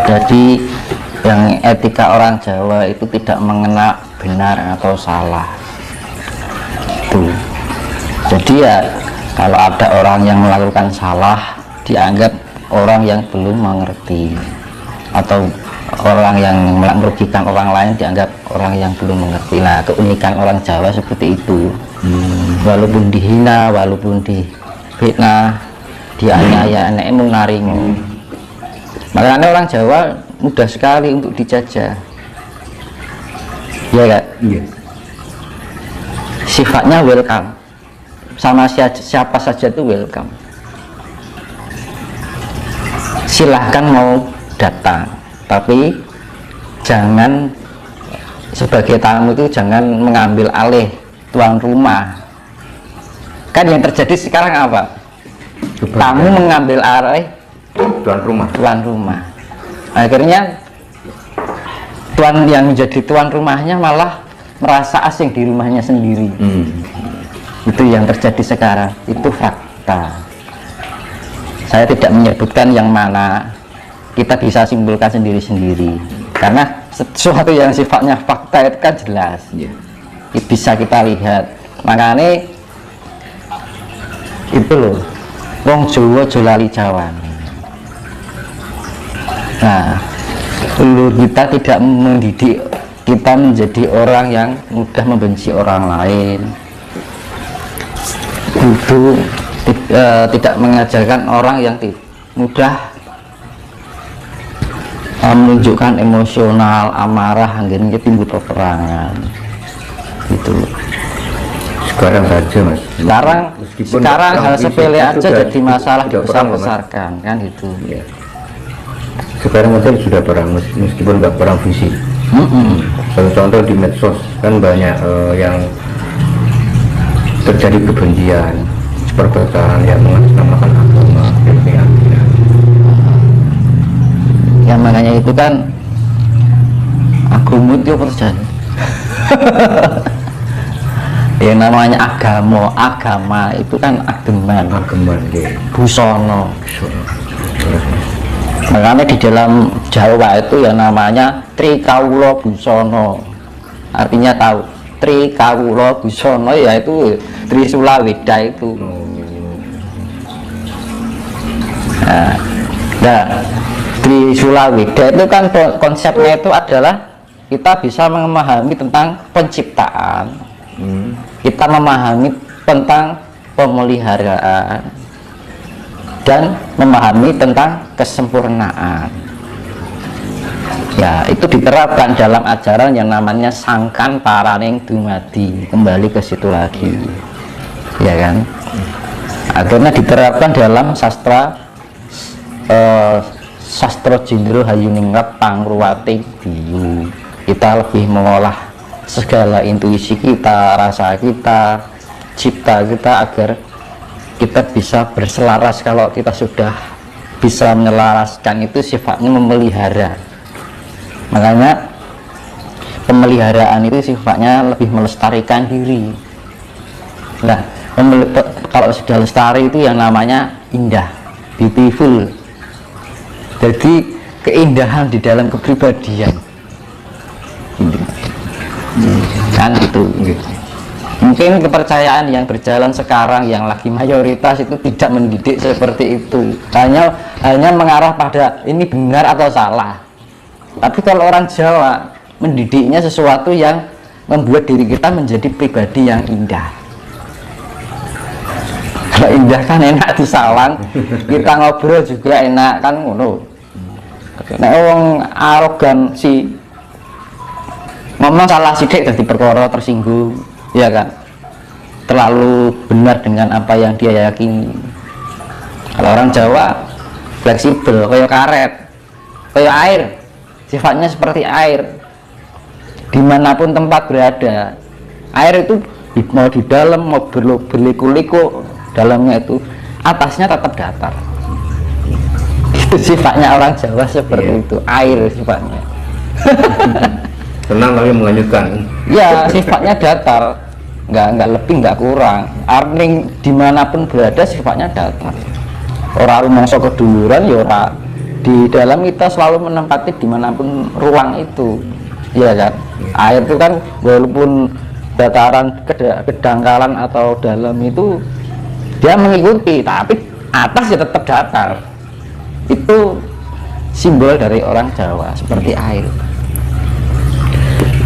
Jadi yang etika orang Jawa itu tidak mengenal benar atau salah. Itu. Jadi ya kalau ada orang yang melakukan salah dianggap orang yang belum mengerti, atau orang yang merugikan orang lain dianggap orang yang belum mengerti. Nah, keunikan orang Jawa seperti itu. Walaupun dihina, walaupun difitnah, dianiaya, anak naringo. Makanya orang Jawa mudah sekali untuk dijajah, ya kan? Iya. Sifatnya welcome, sama siapa saja itu welcome. Silahkan mau datang, tapi jangan sebagai tamu itu jangan mengambil alih tuan rumah. Kan yang terjadi sekarang apa? Tamu mengambil alih tuan rumah. Akhirnya tuan yang menjadi tuan rumahnya malah merasa asing di rumahnya sendiri. Itu yang terjadi sekarang, itu fakta. Saya tidak menyebutkan yang mana, kita bisa simpulkan sendiri-sendiri, karena sesuatu yang sifatnya fakta itu kan jelas, bisa kita lihat. Makanya itu loh, wong Jawa jolali Jawa. Nah, kita tidak mendidik kita menjadi orang yang mudah membenci orang lain. Itu tidak mengajarkan orang yang mudah menunjukkan emosional, amarah, hingga timbul peperangan. Gitu. Sekarang saja, Mas. Sekarang hal sepele aja jadi masalah dibesar-besarkan, kan itu. Ya. Sekarang aja sudah perang, meskipun nggak perang fisik. Satu contoh di medsos kan banyak yang terjadi kebencian, perpecahan yang mengatasnamakan agama, keyakinan. Ya makanya itu kan agama itu apa terjadi? Yang namanya agama itu kan ageman, ya. Busono. Makanya di dalam Jawa itu yang namanya Trikawula Busono, artinya tahu Trikawula Busono, yaitu Trisula Weda itu. Nah, Trisula Weda itu kan konsepnya itu adalah kita bisa memahami tentang penciptaan, kita memahami tentang pemeliharaan, dan memahami tentang kesempurnaan. Ya, itu diterapkan dalam ajaran yang namanya Sangkan Paraning Dumadi. Kembali ke situ lagi, ya kan? Akhirnya diterapkan dalam sastra sastra Jendro Hayuningrat Pangruwate Biyu. Kita lebih mengolah segala intuisi kita, rasa kita, cipta kita, agar kita bisa berselaras. Kalau kita sudah bisa menyelaraskan, itu sifatnya memelihara. Makanya pemeliharaan itu sifatnya lebih melestarikan diri. Nah, kalau sudah lestari itu yang namanya indah, beautiful. Jadi keindahan di dalam kepribadian, kan itu. Mungkin kepercayaan yang berjalan sekarang yang lagi mayoritas itu tidak mendidik seperti itu, hanya mengarah pada ini benar atau salah. Tapi kalau orang Jawa mendidiknya sesuatu yang membuat diri kita menjadi pribadi yang indah. Kalau indah kan enak disalang, kita ngobrol juga enak, kan ngono. Nek wong arogan si ngomong salah sidik jadi perkara tersinggung, ya kan, terlalu benar dengan apa yang dia yakini. Kalau orang Jawa fleksibel, kayak karet, kayak air, sifatnya seperti air. Dimanapun tempat berada, air itu mau di dalam, mau berliku-liku, dalamnya itu atasnya tetap datar. Itu sifatnya orang Jawa seperti itu, air sifatnya. Tenang tapi menghanyutkan. Ya, sifatnya datar, nggak lebih nggak kurang. Arning dimanapun berada sifatnya datar. Orang rumangsa keduluran ya ora di dalam kita selalu menempati dimanapun ruang itu, ya kan. Air itu kan walaupun dataran kedangkalan atau dalam itu dia mengikuti, tapi atas ya tetap datar. Itu simbol dari orang Jawa seperti air.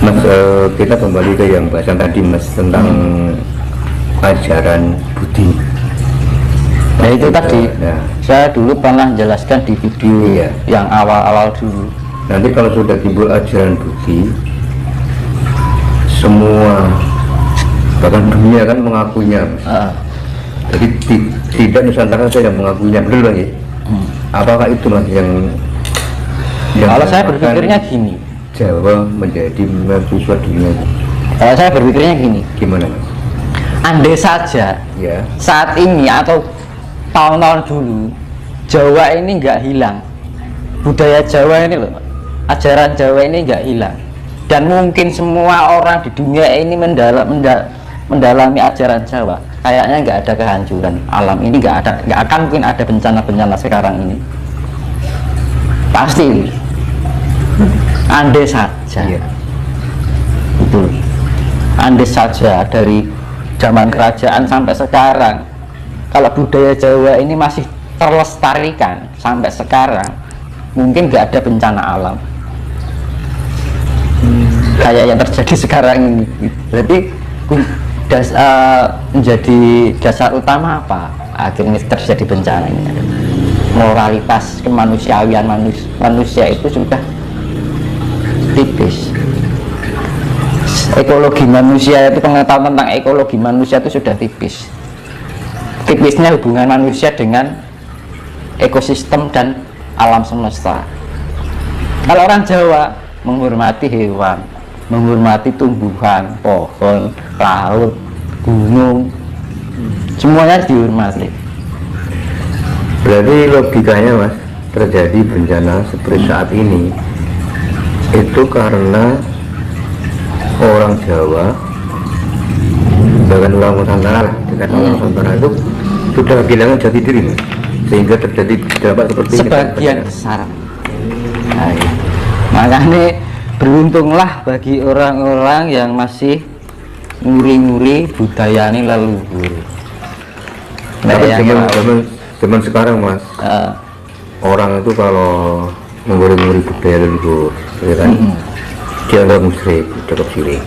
Mas, kita kembali ke yang bahasan tadi Mas tentang ajaran Budi. Nah itu tadi, nah, saya dulu pernah jelaskan di video yang awal-awal dulu. Nanti kalau sudah timbul ajaran Budi, semua bahkan dunia kan mengakuinya, Mas. Jadi tidak Nusantara saja yang mengakuinya, betul Bang ya? Apakah itu Mas yang kalau saya berpikirnya gini, Jawa menjadi mercusuar dunia? Kalau saya berpikirnya gini, gimana Mas? Andai saja Ya. saat ini atau tahun-tahun dulu Jawa ini nggak hilang, budaya Jawa ini loh, ajaran Jawa ini nggak hilang, dan mungkin semua orang di dunia ini mendalami ajaran Jawa, kayaknya nggak ada kehancuran alam ini, nggak akan mungkin ada bencana-bencana sekarang ini, pasti. Andai saja, betul. Andai saja dari zaman kerajaan sampai sekarang, kalau budaya Jawa ini masih terlestarikan sampai sekarang, mungkin nggak ada bencana alam kayak yang terjadi sekarang ini. Jadi menjadi dasar utama apa akhirnya terjadi bencana ini? Moralitas kemanusiaan manusia itu sudah tipis. Ekologi manusia itu, pengetahuan tentang ekologi manusia itu sudah tipis. Tipisnya hubungan manusia dengan ekosistem dan alam semesta. Kalau orang Jawa menghormati hewan, menghormati tumbuhan, pohon, laut, gunung, semuanya dihormati. Berarti logikanya Mas, terjadi bencana seperti saat ini itu karena orang Jawa, bahkan orang Nusantara, orang Nusantara itu sudah kehilangan jati diri, sehingga terjadi dampak seperti ini. Sebagian besar. Nah, makanya beruntunglah bagi orang-orang yang masih nguri-nguri budaya ini leluhur. Tapi zaman sekarang Mas, orang itu kalau nguri-nguri budaya leluhur, ya kan? Dia nggak musyrik, tetap syirik.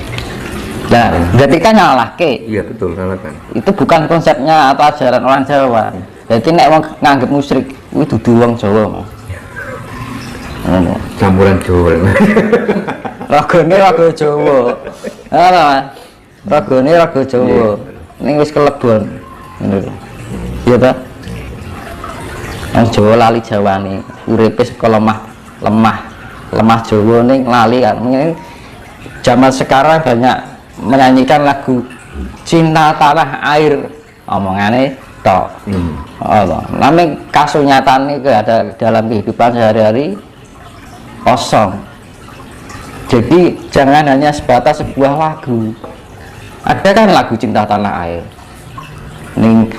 Nah, jadi kan nyalah ke. Iya betul, salah kan. Itu bukan konsepnya atau ajaran orang Jawa. Jadi nek wong nganggep musyrik, itu dudu wong Jawa. Campuran Jawa. Ragane raga Jawa. Ngono, Mas. Ragane raga Jawa. Ning wis kelebon. Ngono. Iya ta? Wong Jawa lali Jawane, uripe saka lemah Jawa ning lali kan. Zaman sekarang banyak menyanyikan lagu cinta tanah air, omongane tok. Namun kasunyatan itu ada dalam kehidupan sehari-hari kosong. Jadi jangan hanya sebatas sebuah lagu. Ada kan lagu cinta tanah air ning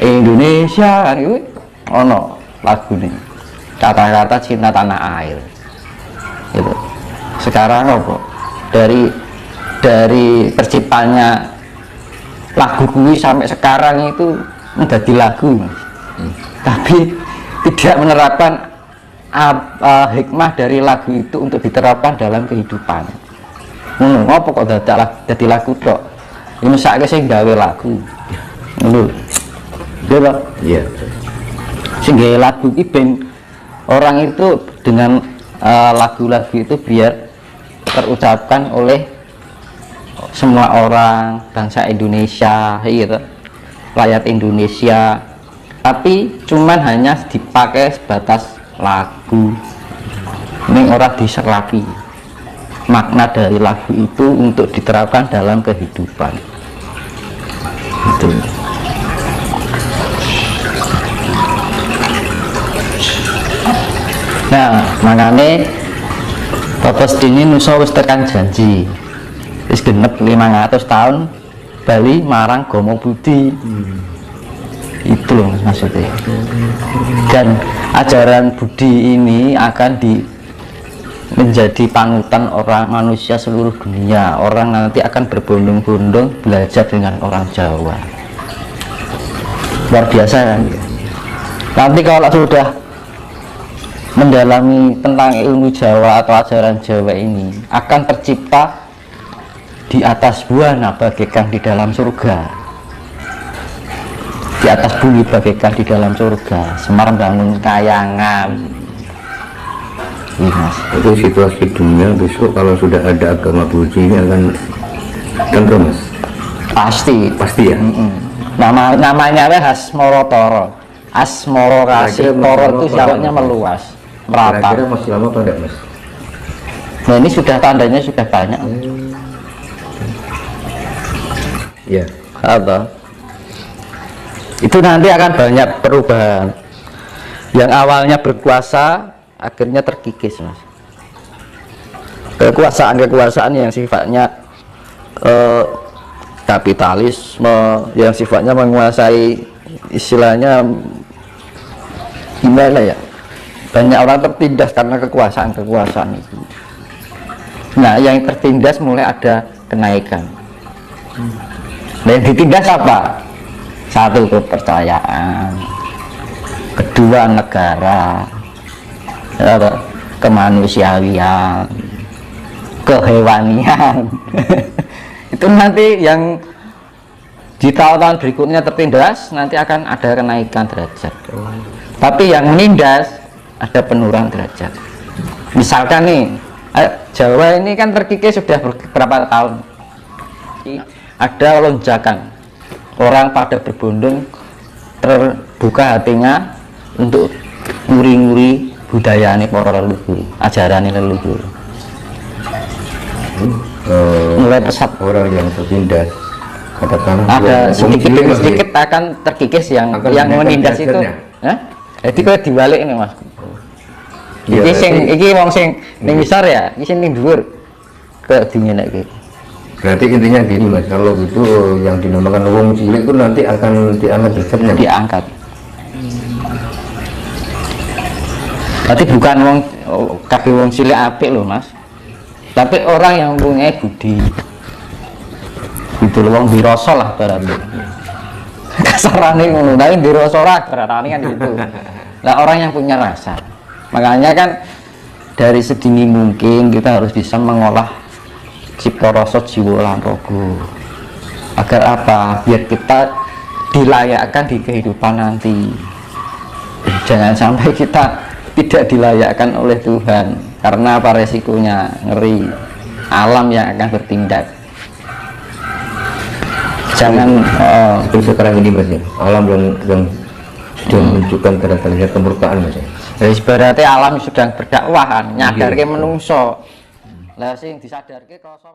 Indonesia kan itu ono lagu nih kata-kata cinta tanah air gitu. Sekarang apa dari terciptanya lagu kuwi sampai sekarang itu menjadi lagu, tapi tidak menerapkan hikmah dari lagu itu untuk diterapkan dalam kehidupan. Ngopo kok dadi lagu tok? Ini sakake sing gawe lagu. Ngono. Iya. Sing gawe lagu iki ben orang itu dengan lagu-lagu itu biar terucapkan oleh semua orang bangsa Indonesia gitu, rakyat Indonesia, tapi cuman hanya dipakai sebatas lagu. Ini orang diserapi makna dari lagu itu untuk diterapkan dalam kehidupan itu. Nah, makanya Bapak Sedini nusa wis tekan janji wis genep 500 tahun Bali marang Gomo Budi. Itu loh maksudnya. Dan ajaran Budi ini akan menjadi panutan orang manusia seluruh dunia. Orang nanti akan berbondong-bondong belajar dengan orang Jawa. Luar biasa kan? Nanti kalau sudah mendalami tentang ilmu Jawa atau ajaran Jawa ini, akan tercipta di atas buana bagaikan di dalam surga, di atas bumi bagaikan di dalam surga. Semar bangun kayangan. Mas. Itu situasi dunia besok kalau sudah ada agama Budi ini akan tentu mas? Pasti ya. Namanya Hasmoro Toro. Asmoro kasih Toro itu jaraknya meluas, merata. Kira-kira masih lama apa enggak mas? Nah ini sudah tandanya sudah banyak. Ya. Apa? Itu nanti akan banyak perubahan. Yang awalnya berkuasa akhirnya terkikis mas. Kekuasaan yang sifatnya kapitalisme, yang sifatnya menguasai, istilahnya gimana ya, banyak orang tertindas karena kekuasaan itu. Nah yang tertindas mulai ada kenaikan. Nah yang ditindas apa? Satu, kepercayaan. Kedua, negara. Kemanusiaan, kehewanian. Itu nanti yang di tahun-tahun berikutnya tertindas, nanti akan ada kenaikan derajat. Tapi yang menindas ada penurunan derajat. Misalkan nih, Jawa ini kan terkikis sudah beberapa tahun. Ada lonjakan, orang pada berbondong, terbuka hatinya untuk nguri-nguri budaya ini para leluhur, ajaran ini leluhur. Mulai pesat orang yang tertindas, katakan ada sedikit akan terkikis yang menindas itu. Jadi kalau dibalik ini mas. Iki wong sing ning misar ya, iki sing ning dhuwur ke dunia lagi. Berarti intinya gini mas, kalau itu yang dinamakan wong cilik itu nanti akan diangkat derajatnya. Diangkat. Berarti bukan kabeh wong cilik apik loh mas, tapi orang yang punya budi. Itu wong dirasa lah berarti. Kasarane ngono, tapi dirasa lah berarti kan gitu. Nah orang yang punya rasa, makanya kan dari sedini mungkin kita harus bisa mengolah cipta rasa jiwa lan raga. Agar apa? Biar kita dilayakkan di kehidupan nanti. Jangan sampai kita tidak dilayakkan oleh Tuhan, karena apa? Resikonya ngeri, alam yang akan bertindak. Jangan sekarang ini mas ya, alam yang sudah menunjukkan tanda-tanda kemurkaan mas ya. Jadi berarti alam sudah berdakwah, nyadarke menungso. Lah sing disadarke krasa